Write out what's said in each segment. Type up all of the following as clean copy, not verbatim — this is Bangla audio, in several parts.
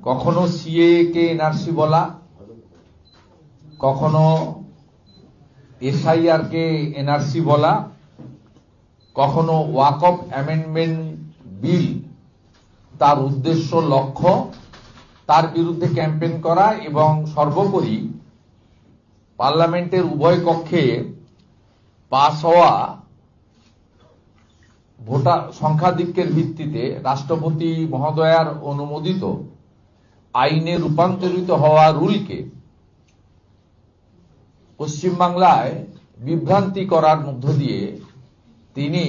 কখনো সিএ কে এনআরসি বলা, কখনো এসআইআর কে এনআরসি বলা, কখনো ওয়াকফ অ্যামেন্ডমেন্ট বিল তার উদ্দেশ্য লক্ষ্য তার বিরুদ্ধে ক্যাম্পেইন করা এবং সর্বোপরি পার্লামেন্টের উভয় কক্ষে পাস হওয়া ভোটার সংখ্যাধিক্যের ভিত্তিতে রাষ্ট্রপতি মহোদয়ার অনুমোদিত আইনে রূপান্তরিত হওয়া রুলকে পশ্চিমবাংলায় বিভ্রান্তি করার মধ্য দিয়ে তিনি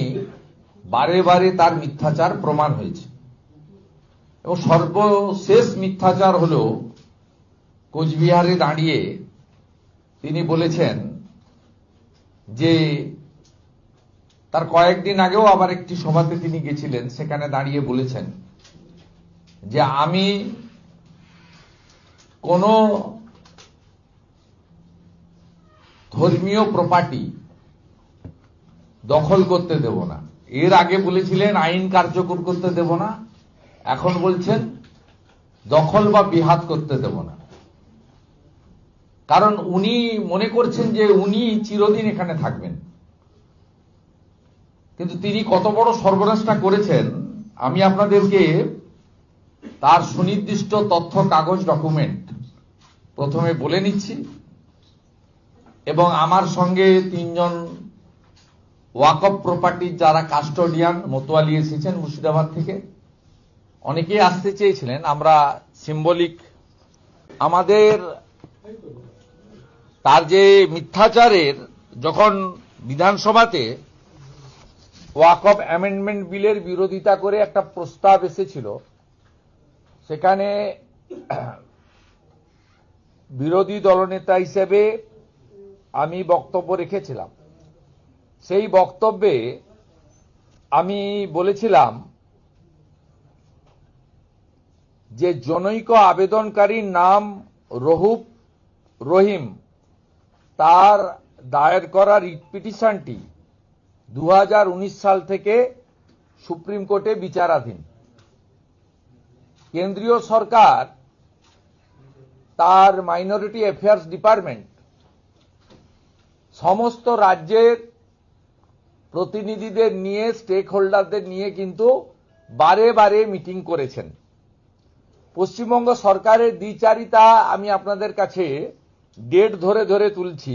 বারে বারে তার মিথ্যাচার প্রমাণ হয়েছে। এবং সর্বশেষ মিথ্যাচার হল কোচবিহারে দাঁড়িয়ে তিনি বলেছেন যে তার কয়েকদিন আগেও আবার একটি সভাতে তিনি গেছিলেন, সেখানে দাঁড়িয়ে বলেছেন যে আমি কোন ধর্মীয় প্রপার্টি দখল করতে দেব না। এর আগে বলেছিলেন আইন কার্যকর করতে দেব না, এখন বলছেন দখল বা বিহাত করতে দেব না। কারণ উনি মনে করছেন যে উনি চিরদিন এখানে থাকবেন। কিন্তু তিনি কত বড় সর্বনাশটা করেছেন আমি আপনাদেরকে তার সুনির্দিষ্ট তথ্য কাগজ ডকুমেন্ট প্রথমে বলে নিচ্ছি। এবং আমার সঙ্গে তিনজন ওয়াকফ প্রপার্টির যারা কাস্টোডিয়ান, মতোয়ালি এসেছেন মুর্শিদাবাদ থেকে, অনেকেই আসতে চেয়েছিলেন। আমরা সিম্বলিক আমাদের তার যে মিথ্যাচারের, যখন বিধানসভাতে ওয়াকফ অ্যামেন্ডমেন্ট বিলের বিরোধিতা করে একটা প্রস্তাব এসেছিল, সেখানে বিরোধী দলনেতা হিসেবে আমি বক্তব্য রেখেছিলাম। সেই বক্তব্যে আমি বলেছিলাম যে জনৈক আবেদনকারীর নাম রহুফ রহিম, তার দায়ের করা রিট পিটিশনটি 2019 সাল থেকে সুপ্রিম কোর্টে বিচারাধীন। কেন্দ্রীয় সরকার তার মাইনরিটি অ্যাফেয়ার্স ডিপার্টমেন্ট সমস্ত রাজ্যের প্রতিনিধিদের নিয়ে, স্টেক হোল্ডারদের নিয়ে কিন্তু বারে বারে মিটিং করেছেন। পশ্চিমবঙ্গ সরকারের দ্বিচারিতা আমি আপনাদের কাছে ডেট ধরে ধরে তুলছি।